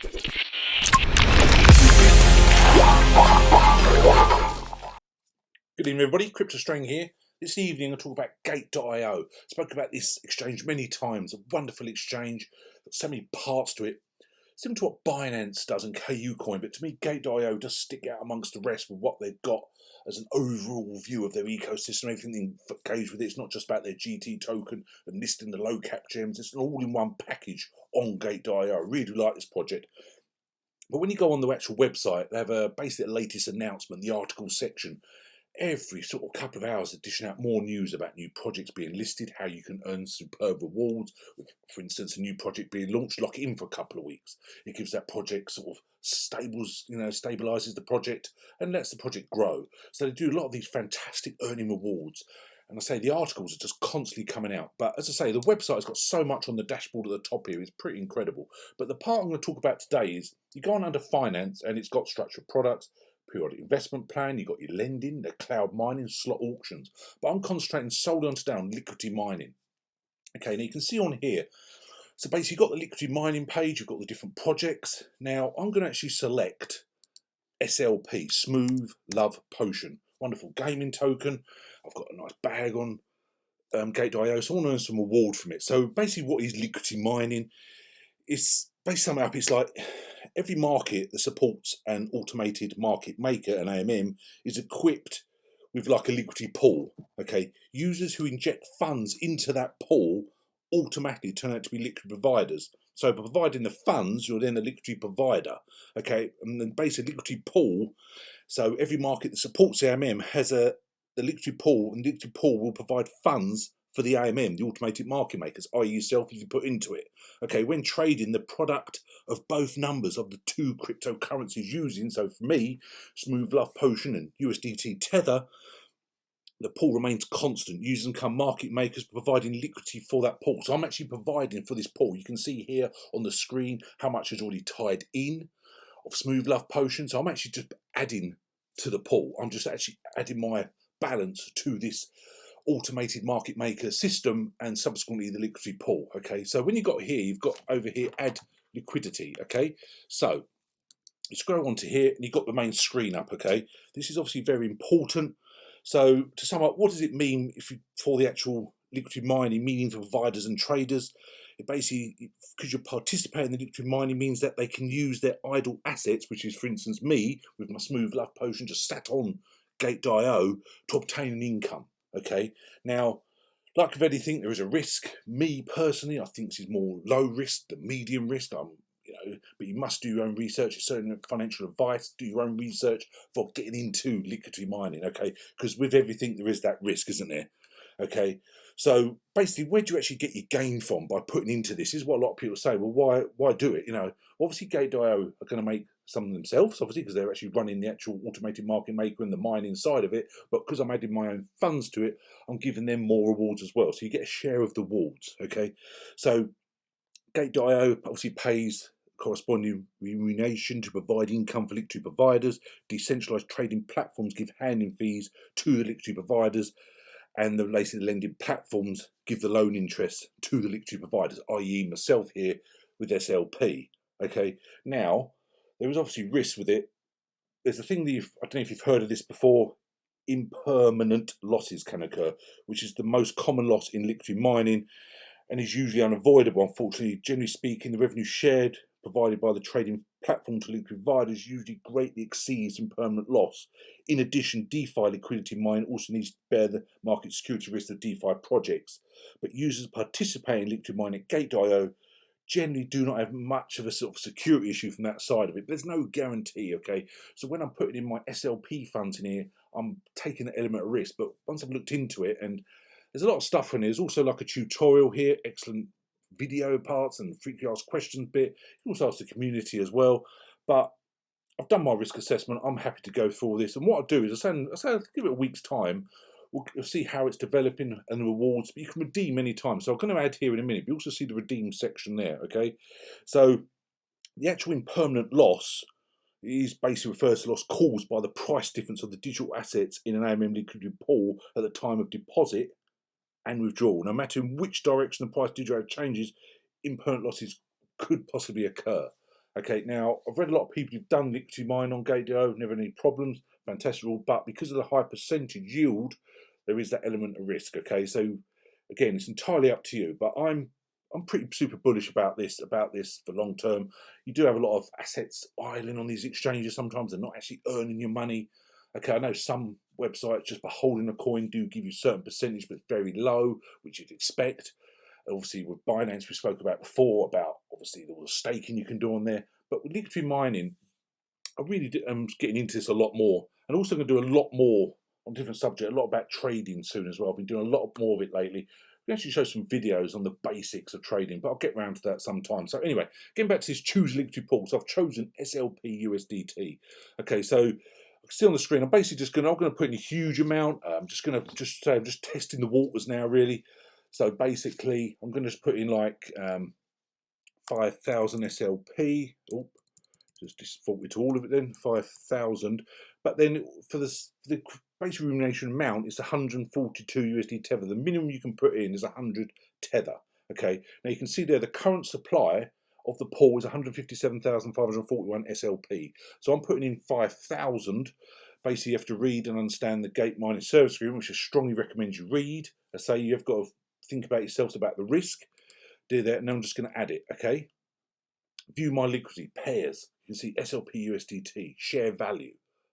Good evening everybody, CryptoStrain here. This evening I'll talk about Gate.io. Spoke about this exchange many times, a wonderful exchange, got so many parts to it. Similar to what Binance does and KuCoin, but to me Gate.io does stick out amongst the rest with what they've got as an overall view of their ecosystem, everything that goes with it. It's not just about their GT token and listing the low cap gems, it's an all-in-one package on Gate.io. I really like this project. But when you go on the actual website, they have basically the latest announcement, the articles section. Every sort of couple of hours, they're dishing out more news about new projects being listed, how you can earn superb rewards. With, for instance, a new project being launched, lock it in for a couple of weeks. It gives that project sort of stabilizes the project and lets the project grow. So they do a lot of these fantastic earning rewards. And I say the articles are just constantly coming out. But as I say, the website has got so much on the dashboard at the top here, it's pretty incredible. But the part I'm going to talk about today is you go on under finance and it's got structured products, periodic investment plan, you've got your lending, the cloud mining, slot auctions. But I'm concentrating solely on today on liquidity mining. Okay, now you can see on here, so basically you've got the liquidity mining page, you've got the different projects. Now I'm going to actually select SLP, Smooth Love Potion. Wonderful gaming token. I've got a nice bag on Gate.io, so I want to earn some reward from it. So basically what is liquidity mining? It's basically something up, it's like every market that supports an automated market maker, an AMM, is equipped with like a liquidity pool. Okay, users who inject funds into that pool automatically turn out to be liquidity providers. So by providing the funds, you're then a liquidity provider. Okay, and then basically liquidity pool. So every market that supports the AMM has the liquidity pool, and the liquidity pool will provide funds for the AMM, the automated market makers, i.e. yourself, if you put into it. Okay, when trading, the product of both numbers of the two cryptocurrencies using, so for me, Smooth Love Potion and USDT Tether, the pool remains constant. Users become market makers providing liquidity for that pool. So I'm actually providing for this pool. You can see here on the screen how much is already tied in of Smooth Love Potion. So I'm actually just adding to the pool. I'm just actually adding my balance to this automated market maker system and subsequently the liquidity pool. Okay, so when you got here, you've got over here add liquidity. Okay, so you scroll onto here and you've got the main screen up. Okay, this is obviously very important. So to sum up, what does it mean for the actual liquidity mining, meaning for providers and traders? It basically, because you're participating in the liquidity mining, means that they can use their idle assets, which is for instance me with my Smooth Love Potion just sat on Gate.io, to obtain an income. Okay, now, like with anything, there is a risk. Me personally, I think this is more low risk than medium risk. But you must do your own research. It's certainly financial advice. Do your own research for getting into liquidity mining. Okay, because with everything there is that risk, isn't there? Okay, so basically, where do you actually get your gain from by putting into this? Is what a lot of people say. Well, why do it? Obviously, Gate.io are going to make some of themselves, obviously, because they're actually running the actual automated market maker and the mining side of it. But because I'm adding my own funds to it, I'm giving them more rewards as well. So you get a share of the rewards. Okay, so Gate.io obviously pays corresponding remuneration to provide income for liquidity providers. Decentralized trading platforms give handling fees to the liquidity providers, and the lending platforms give the loan interest to the liquidity providers, i.e. myself here with SLP. Okay, now there is obviously risk with it. There's a thing that I don't know if you've heard of this before. Impermanent losses can occur, which is the most common loss in liquidity mining and is usually unavoidable. Unfortunately, generally speaking, the revenue shared provided by the trading platform to liquidity providers usually greatly exceeds impermanent loss. In addition, DeFi liquidity mining also needs to bear the market security risk of DeFi projects. But users participating in liquidity mining at Gate.io generally do not have much of a sort of security issue from that side of it. There's no guarantee, okay? So when I'm putting in my SLP funds in here, I'm taking the element of risk. But once I've looked into it, and there's a lot of stuff in here. There's also like a tutorial here, excellent video parts and frequently asked questions bit. You can also ask the community as well. But I've done my risk assessment. I'm happy to go through all this. And what I'll do is I say give it a week's time. We'll see how it's developing and the rewards. But you can redeem any time. So I'm going to add here in a minute. But you also see the redeem section there. Okay. So the actual impermanent loss is basically refers to loss caused by the price difference of the digital assets in an AMM liquidity pool at the time of deposit and withdrawal. No matter in which direction the price digital changes, impermanent losses could possibly occur. Okay, now I've read a lot of people who've done Liquidity Mine on Gate.io, never had any problems, fantastic rule, but because of the high percentage yield, there is that element of risk. Okay, so again, it's entirely up to you, but I'm pretty super bullish about this for long term. You do have a lot of assets idling on these exchanges. Sometimes they're not actually earning your money. Okay, I know some websites just by holding a coin do give you a certain percentage, but it's very low, which you'd expect. Obviously, with Binance, we spoke about before about obviously all the staking you can do on there. But with liquidity mining, I really am getting into this a lot more, and also going to do a lot more on different subjects, a lot about trading soon as well. I've been doing a lot more of it lately. We actually show some videos on the basics of trading, but I'll get around to that sometime. So anyway, getting back to this choose liquidity pool. So I've chosen SLP USDT. Okay, so see on the screen, I'm basically just going to, I'm going to put in a huge amount. I'm just going to just say I'm just testing the waters now, really. So basically, I'm going to just put in like 5,000 SLP. Oh, just defaulted to all of it then, 5,000. But then for the basic remuneration amount, it's 142 USD tether. The minimum you can put in is 100 tether. Okay, now you can see there the current supply of the pool is 157,541 SLP. So I'm putting in 5,000. Basically, you have to read and understand the Gate Mining Service Agreement, which I strongly recommend you read. I say you have got to think about yourselves about the risk. Do that, and I'm just going to add it. Okay. View my liquidity pairs. You can see SLP USDT share value.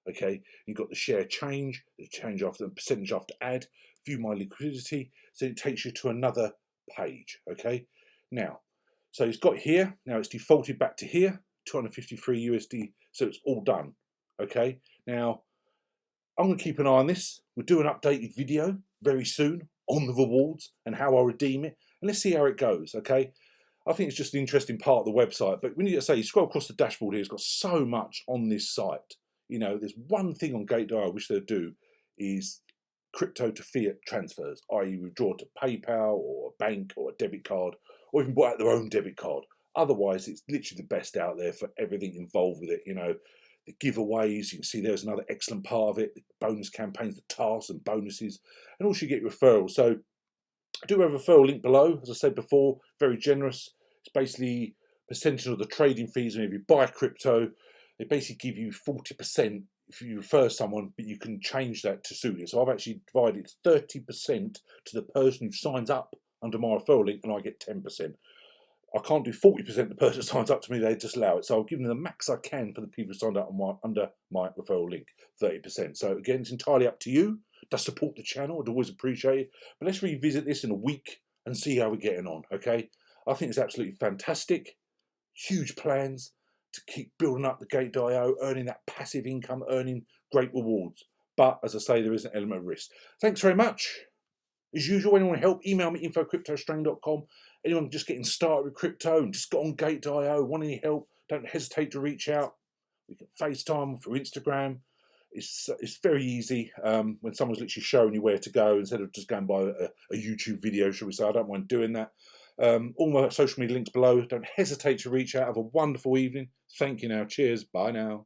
Okay, you've got the share change, the change after the percentage after add. View my liquidity. So it takes you to another page. Okay, now so it's got here. Now it's defaulted back to here, 253 USD. So it's all done. Okay, now I'm going to keep an eye on this. We'll do an updated video very soon on the rewards and how I redeem it, and let's see how it goes. Okay. I think it's just an interesting part of the website. But when you say you scroll across the dashboard here, it's got so much on this site. You know, there's one thing on Gate.io which they'll do is crypto to fiat transfers, i.e. withdraw to PayPal or a bank or a debit card, or even put out their own debit card. Otherwise, it's literally the best out there for everything involved with it. You know, the giveaways, you can see there's another excellent part of it, the bonus campaigns, the tasks and bonuses, and also you get referrals. So I do have a referral link below, as I said before, very generous. It's basically percentage of the trading fees, and if you buy crypto, they basically give you 40% if you refer someone, but you can change that to suit it. So I've actually divided 30% to the person who signs up under my referral link, and I get 10%. I can't do 40% the person signs up to me, they just allow it. So I'll give them the max I can for the people who signed up on under my referral link, 30%. So again, it's entirely up to you. Does support the channel, I'd always appreciate it. But let's revisit this in a week and see how we're getting on, okay? I think it's absolutely fantastic. Huge plans to keep building up the Gate.io, earning that passive income, earning great rewards. But as I say, there is an element of risk. Thanks very much. As usual, anyone want help, email me info@cryptostrain.com. Anyone just getting started with crypto and just got on Gate.io, want any help, don't hesitate to reach out. We can FaceTime through Instagram. It's very easy when someone's literally showing you where to go instead of just going by a YouTube video, shall we say. I don't mind doing that. All my social media links below. Don't hesitate to reach out. Have a wonderful evening. Thank you now. Cheers. Bye now.